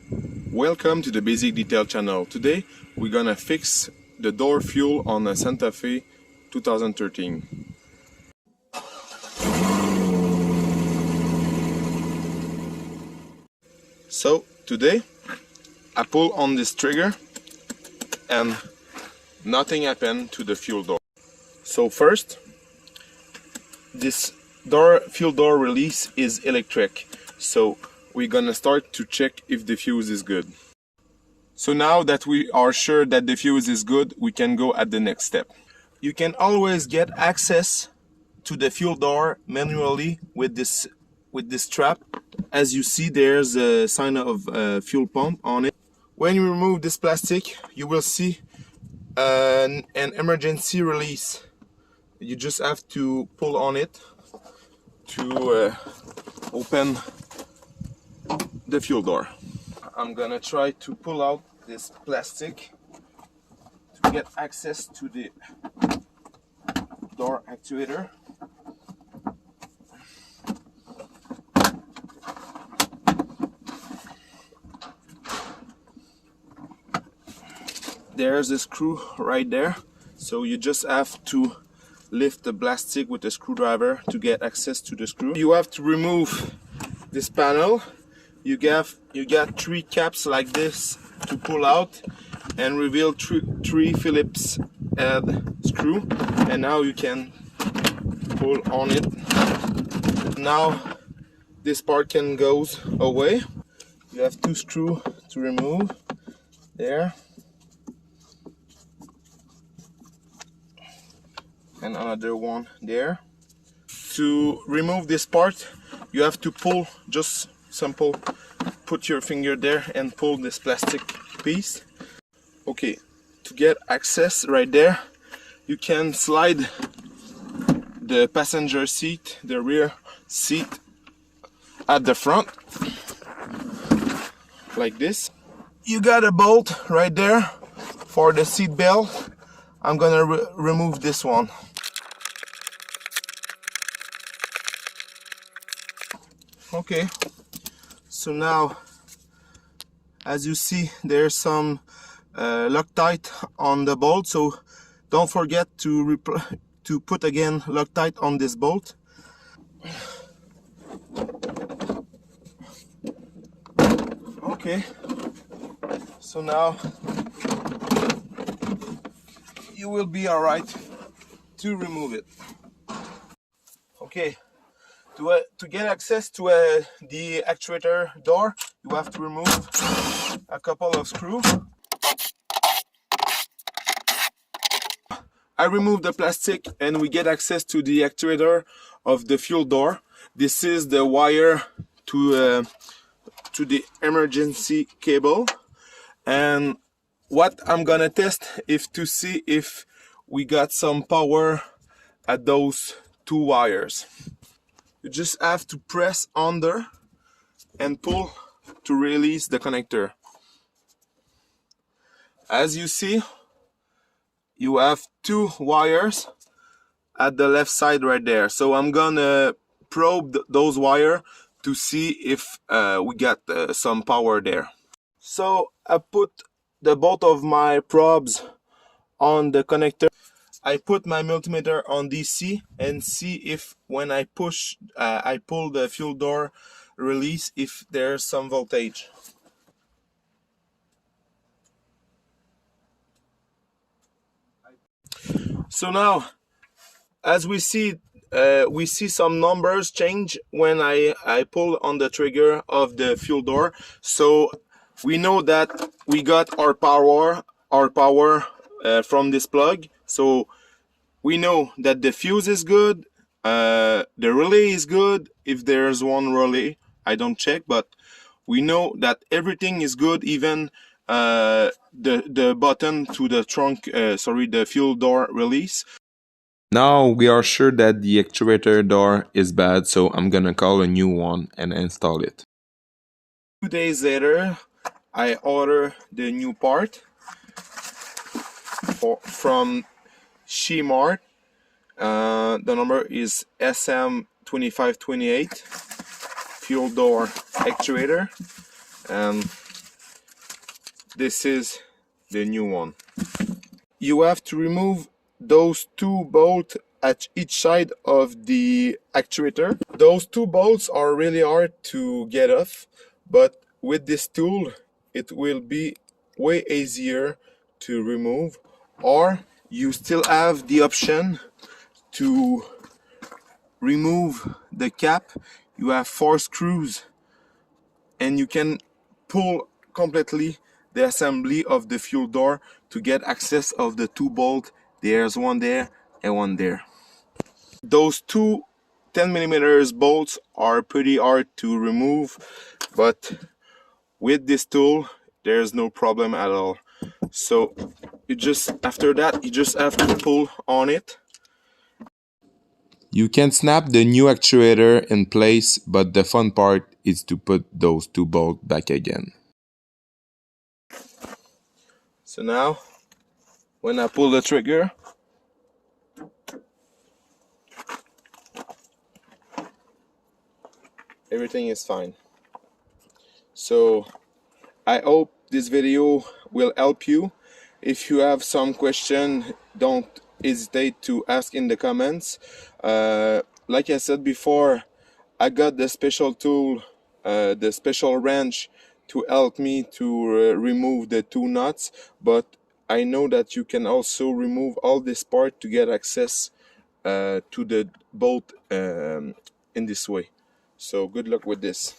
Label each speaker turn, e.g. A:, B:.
A: Welcome to the Basic Detail channel. Today we're gonna fix the door fuel on a Santa Fe 2013. So today I pull on this trigger and nothing happened to the fuel door. So first, this fuel door release is electric, so we're gonna start to check if the fuse is good. So now that we are sure that the fuse is good, we can go at the next step. You can always get access to the fuel door manually with this strap. As you see, there's a sign of fuel pump on it. When you remove this plastic, you will see an emergency release. You just have to pull on it to open the fuel door. I'm gonna try to pull out this plastic to get access to the door actuator. There's a screw right there, so you just have to lift the plastic with a screwdriver to get access to the screw. You have to remove this panel. You got 3 caps like this to pull out and reveal three Phillips head screw, and now you can pull on it. Now this part can goes away. You have 2 screws to remove there, and another one there. To remove this part, you have to pull, just simple, put your finger there and pull this plastic piece. Okay, to get access right there, you can slide the passenger seat, the rear seat, at the front like this. You got a bolt right there for the seat belt. I'm gonna remove this one. Okay, so now, as you see, there's some Loctite on the bolt, so don't forget to put again Loctite on this bolt. Okay, so now you will be all right to remove it. Okay. To get access to the actuator door, you have to remove a couple of screws. I removed the plastic and we get access to the actuator of the fuel door. This is the wire to the emergency cable, and what I'm gonna test is to see if we got some power at those 2 wires. You just have to press under and pull to release the connector. As you see, you have 2 wires at the left side right there. So I'm gonna probe those wires to see if we got some power there. So I put both of my probes on the connector. I put my multimeter on DC and see if when I pull the fuel door release, if there's some voltage. So now, as we see some numbers change when I pull on the trigger of the fuel door. So we know that we got our power from this plug. So we know that the fuse is good, the relay is good. If there's one relay, I don't check, but we know that everything is good, even the button to the the fuel door release. Now we are sure that the actuator door is bad, so I'm gonna call a new one and install it. 2 days later, I order the new part from Shemart. The number is SM2528 fuel door actuator, and this is the new one. You have to remove those two bolts at each side of the actuator. Those two bolts are really hard to get off, but with this tool it will be way easier to remove. Or you still have the option to remove the cap. You have 4 screws and you can pull completely the assembly of the fuel door to get access of the 2 bolts. There's one there and one there. Those two 10mm bolts are pretty hard to remove, but with this tool there's no problem at all. So after that you just have to pull on it. You can snap the new actuator in place, but the fun part is to put those 2 bolts back again. So now, when I pull the trigger, everything is fine. So I hope this video will help you. If you have some question, don't hesitate to ask in the comments. Like I said before, I got the special tool, the special wrench to help me to remove the 2 nuts, but I know that you can also remove all this part to get access to the bolt in this way. So good luck with this.